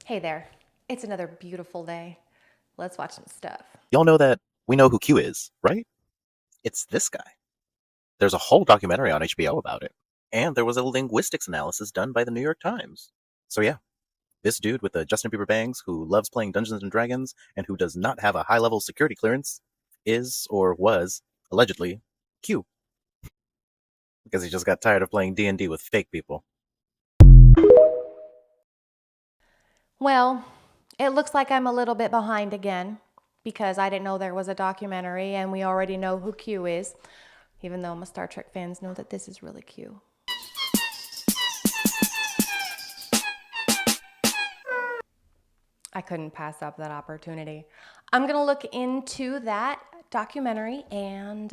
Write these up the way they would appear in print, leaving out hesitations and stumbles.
Hey there. It's another beautiful day. Let's watch some stuff. Y'all know that we know who Q is, right? It's this guy. There's a whole documentary on HBO about it. And there was a linguistics analysis done by the New York Times. So yeah, this dude with the Justin Bieber bangs who loves playing Dungeons and Dragons and who does not have a high-level security clearance is, or was, allegedly, Q. Because he just got tired of playing D&D with fake people. Well, it looks like I'm a little bit behind again because I didn't know there was a documentary and we already know who Q is, even though my Star Trek fans know that this is really Q. I couldn't pass up that opportunity. I'm going to look into that documentary and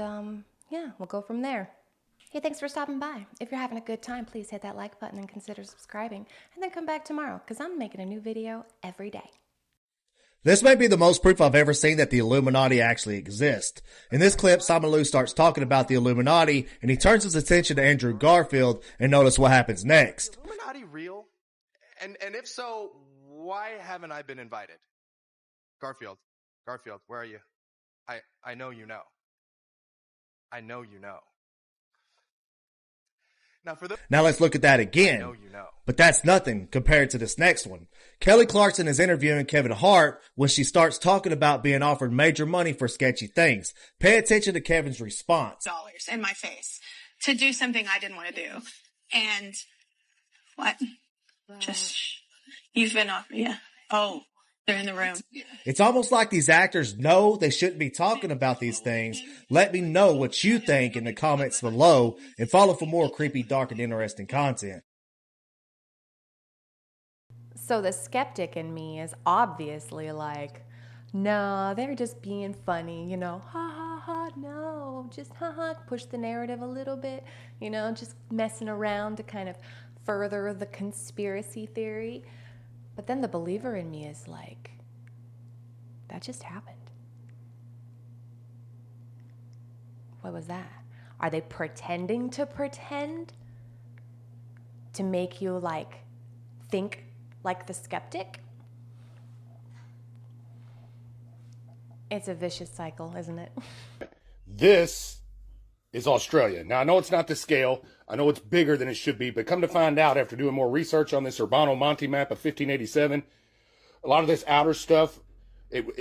yeah, we'll go from there. Hey, thanks for stopping by. If you're having a good time, please hit that like button and consider subscribing. And then come back tomorrow, because I'm making a new video every day. This may be the most proof I've ever seen that the Illuminati actually exist. In this clip, Simon Lou starts talking about the Illuminati, and he turns his attention to Andrew Garfield, and notice what happens next. Is Illuminati real? And if so, why haven't I been invited? Garfield, where are you? I know you know. I know you know. Now let's look at that again. But that's nothing compared to this next one. Kelly Clarkson is interviewing Kevin Hart when she starts talking about being offered major money for sketchy things. Pay attention to Kevin's response. Dollars in my face to do something I didn't want to do. And what? Wow. Just, you've been offered, yeah. Oh, they're in the room. It's almost like these actors know they shouldn't be talking about these things. Let me know what you think in the comments below and follow for more creepy, dark, and interesting content. So the skeptic in me is obviously like, no, they're just being funny, you know, ha ha ha, no, just ha ha, push the narrative a little bit, you know, just messing around to kind of further the conspiracy theory. But then the believer in me is like, that just happened. What was that? Are they pretending to pretend to make you like think like the skeptic? It's a vicious cycle, isn't it? This is Australia. Now, I know it's not the scale. I know it's bigger than it should be, but come to find out after doing more research on this Urbano Monte map of 1587, a lot of this outer stuff,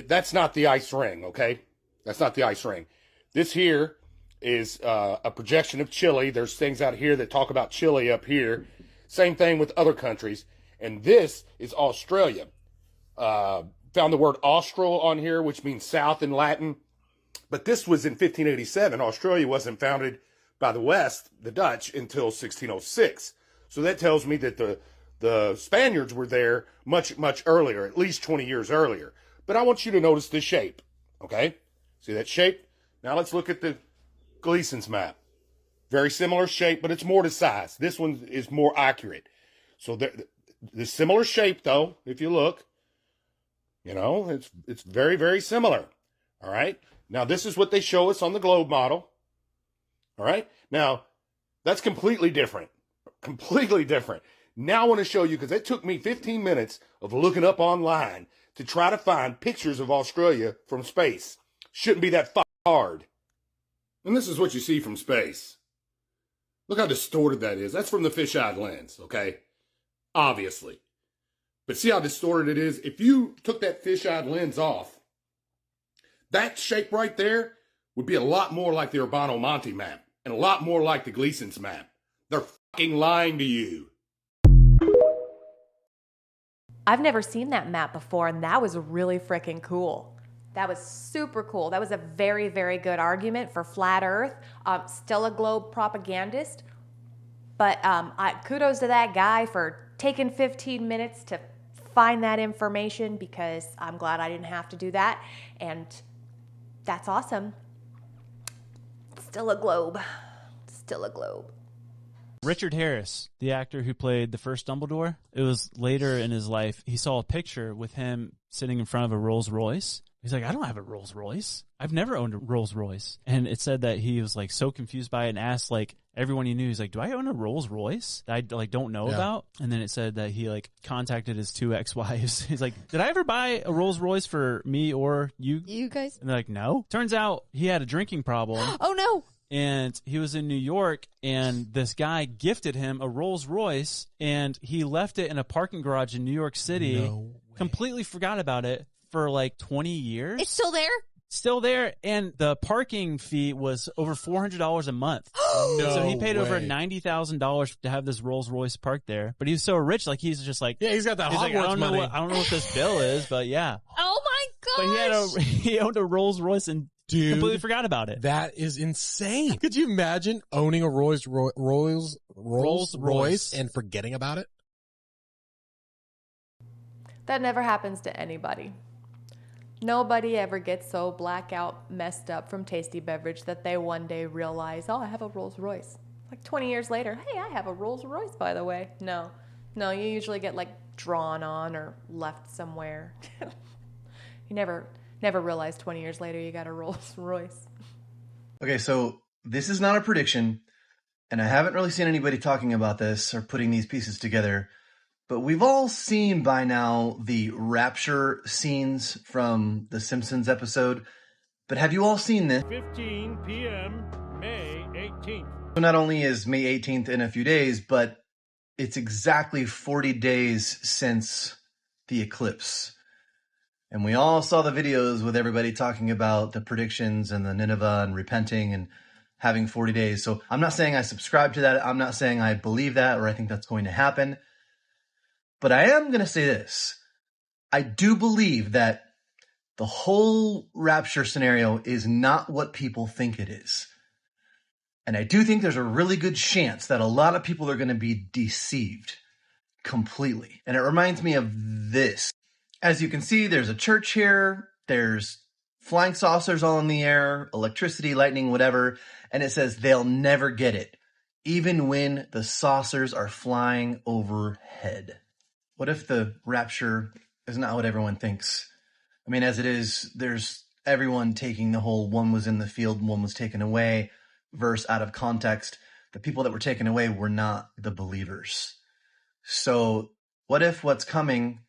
that's not the ice ring, okay? That's not the ice ring. This here is a projection of Chile. There's things out here that talk about Chile up here. Same thing with other countries. And this is Australia. Found the word austral on here, which means south in Latin. But this was in 1587. Australia wasn't founded by the West, the Dutch, until 1606. So that tells me that the Spaniards were there much, much earlier, at least 20 years earlier. But I want you to notice the shape, okay? See that shape? Now let's look at the Gleason's map. Very similar shape, but it's more to size. This one is more accurate. So the similar shape, though, if you look, you know, it's very, very similar, all right? Now, this is what they show us on the globe model. All right. Now, that's completely different. Completely different. Now I want to show you, because it took me 15 minutes of looking up online to try to find pictures of Australia from space. Shouldn't be that hard. And this is what you see from space. Look how distorted that is. That's from the fisheye lens, okay? Obviously. But see how distorted it is? If you took that fisheye lens off, that shape right there would be a lot more like the Urbano Monte map and a lot more like the Gleason's map. They're fucking lying to you. I've never seen that map before, and that was really freaking cool. That was super cool. That was a very, very good argument for flat Earth. Still a globe propagandist, but kudos to that guy for taking 15 minutes to find that information, because I'm glad I didn't have to do that, and that's awesome. Still a globe. Still a globe. Richard Harris, the actor who played the first Dumbledore, it was later in his life, he saw a picture with him sitting in front of a Rolls Royce. He's like, I don't have a Rolls Royce. I've never owned a Rolls Royce. And it said that he was like so confused by it and asked like everyone he knew. He's like, do I own a Rolls Royce that I like don't know about? And then it said that he like contacted his 2 ex-wives. He's like, did I ever buy a Rolls Royce for me or you guys? And they're like, no. Turns out he had a drinking problem. Oh no. And he was in New York, and this guy gifted him a Rolls Royce, and he left it in a parking garage in New York City. No way. Completely forgot about it for like 20 years. It's still there? Still there, and the parking fee was over $400 a month. No So he paid over way. $90,000 to have this Rolls Royce parked there. But he was so rich, like he's just like, Yeah, he's got that he's like, Hogwarts money. I don't know what this bill is, but yeah. Oh my gosh. But he owned a Rolls Royce and Dude, completely forgot about it. That is insane. Could you imagine owning a Rolls Royce and forgetting about it? That never happens to anybody. Nobody ever gets so blackout messed up from tasty beverage that they one day realize, oh, I have a Rolls Royce. Like 20 years later, hey, I have a Rolls Royce, by the way. No, you usually get like drawn on or left somewhere. You never realize 20 years later you got a Rolls Royce. Okay, so this is not a prediction, and I haven't really seen anybody talking about this or putting these pieces together, but we've all seen by now the rapture scenes from the Simpsons episode. But have you all seen this? 15 p.m., May 18th. So not only is May 18th in a few days, but it's exactly 40 days since the eclipse. And we all saw the videos with everybody talking about the predictions and the Nineveh and repenting and having 40 days. So I'm not saying I subscribe to that. I'm not saying I believe that or I think that's going to happen. But I am going to say this. I do believe that the whole rapture scenario is not what people think it is. And I do think there's a really good chance that a lot of people are going to be deceived completely. And it reminds me of this. As you can see, there's a church here. There's flying saucers all in the air, electricity, lightning, whatever. And it says they'll never get it, even when the saucers are flying overhead. What if the rapture is not what everyone thinks? I mean, as it is, there's everyone taking the whole one was in the field, one was taken away verse out of context. The people that were taken away were not the believers. So what if what's coming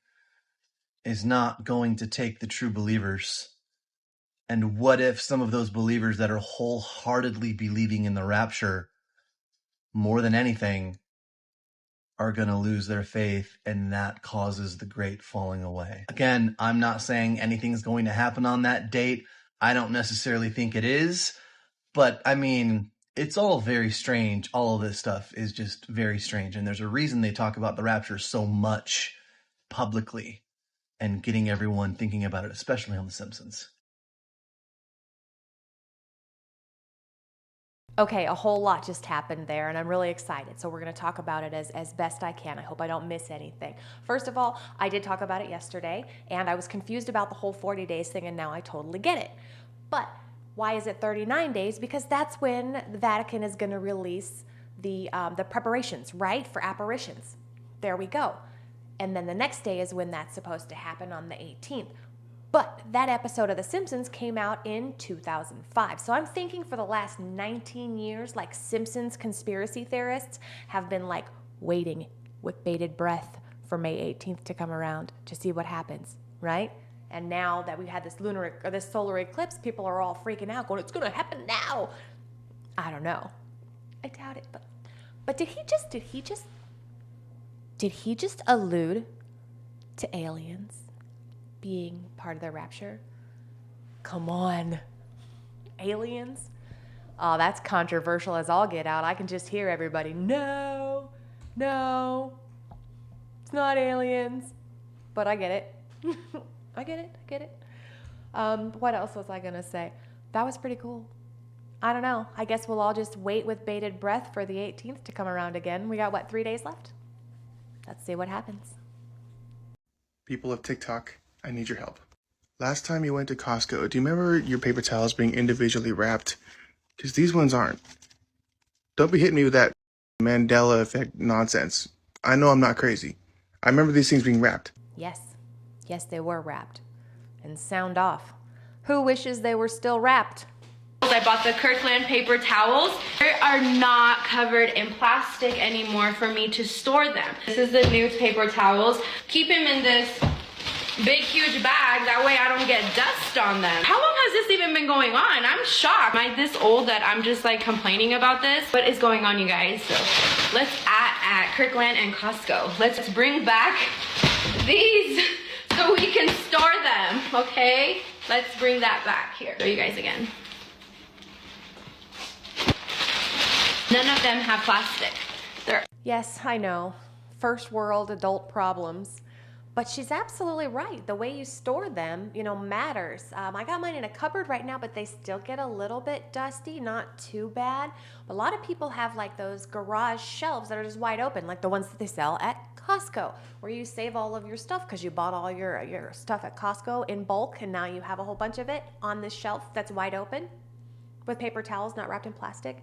is not going to take the true believers? And what if some of those believers that are wholeheartedly believing in the rapture more than anything are going to lose their faith, and that causes the great falling away? Again, I'm not saying anything's going to happen on that date. I don't necessarily think it is, but I mean, it's all very strange. All of this stuff is just very strange. And there's a reason they talk about the rapture so much publicly and getting everyone thinking about it, especially on The Simpsons. Okay, a whole lot just happened there, and I'm really excited. So we're going to talk about it as best I can. I hope I don't miss anything. First of all, I did talk about it yesterday, and I was confused about the whole 40 days thing, and now I totally get it. But why is it 39 days? Because that's when the Vatican is going to release the preparations, right, for apparitions. There we go. And then the next day is when that's supposed to happen on the 18th. But that episode of The Simpsons came out in 2005. So I'm thinking for the last 19 years, like Simpsons conspiracy theorists have been like waiting with bated breath for May 18th to come around to see what happens, right? And now that we've had this solar eclipse, people are all freaking out going, it's going to happen now. I don't know. I doubt it. But did he just allude to aliens being part of the rapture? Come on. Aliens? Oh, that's controversial as all get out. I can just hear everybody, no, it's not aliens. But I get it. I get it. What else was I going to say? That was pretty cool. I don't know. I guess we'll all just wait with bated breath for the 18th to come around again. We got, 3 days left? Let's see what happens. People of TikTok, I need your help. Last time you went to Costco, do you remember your paper towels being individually wrapped? Because these ones aren't. Don't be hitting me with that Mandela effect nonsense. I know I'm not crazy. I remember these things being wrapped. Yes, they were wrapped. And sound off. Who wishes they were still wrapped? I bought the Kirkland paper towels. They are not covered in plastic anymore for me to store them. This is the new paper towels. Keep them in this big, huge bag. That way I don't get dust on them. How long has this even been going on? I'm shocked. Am I this old that I'm just like complaining about this? What is going on, you guys? So let's at Kirkland and Costco. Let's bring back these so we can store them, okay? Let's bring that back here. Show you guys again. None of them have plastic. Yes, I know. First world adult problems. But she's absolutely right. The way you store them, you know, matters. I got mine in a cupboard right now, but they still get a little bit dusty, not too bad. A lot of people have like those garage shelves that are just wide open, like the ones that they sell at Costco, where you save all of your stuff because you bought all your stuff at Costco in bulk, and now you have a whole bunch of it on this shelf that's wide open with paper towels not wrapped in plastic.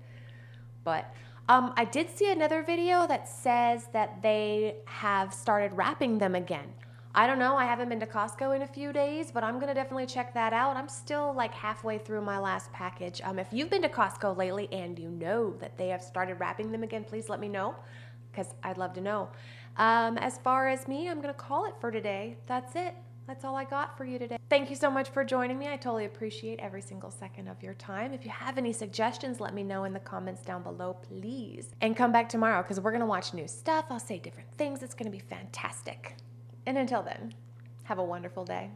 But I did see another video that says that they have started wrapping them again. I don't know, I haven't been to Costco in a few days, but I'm gonna definitely check that out. I'm still like halfway through my last package. If you've been to Costco lately and you know that they have started wrapping them again, please let me know, because I'd love to know. As far as me, I'm gonna call it for today. That's it. That's all I got for you today. Thank you so much for joining me. I totally appreciate every single second of your time. If you have any suggestions, let me know in the comments down below, please. And come back tomorrow because we're gonna watch new stuff. I'll say different things. It's gonna be fantastic. And until then, have a wonderful day.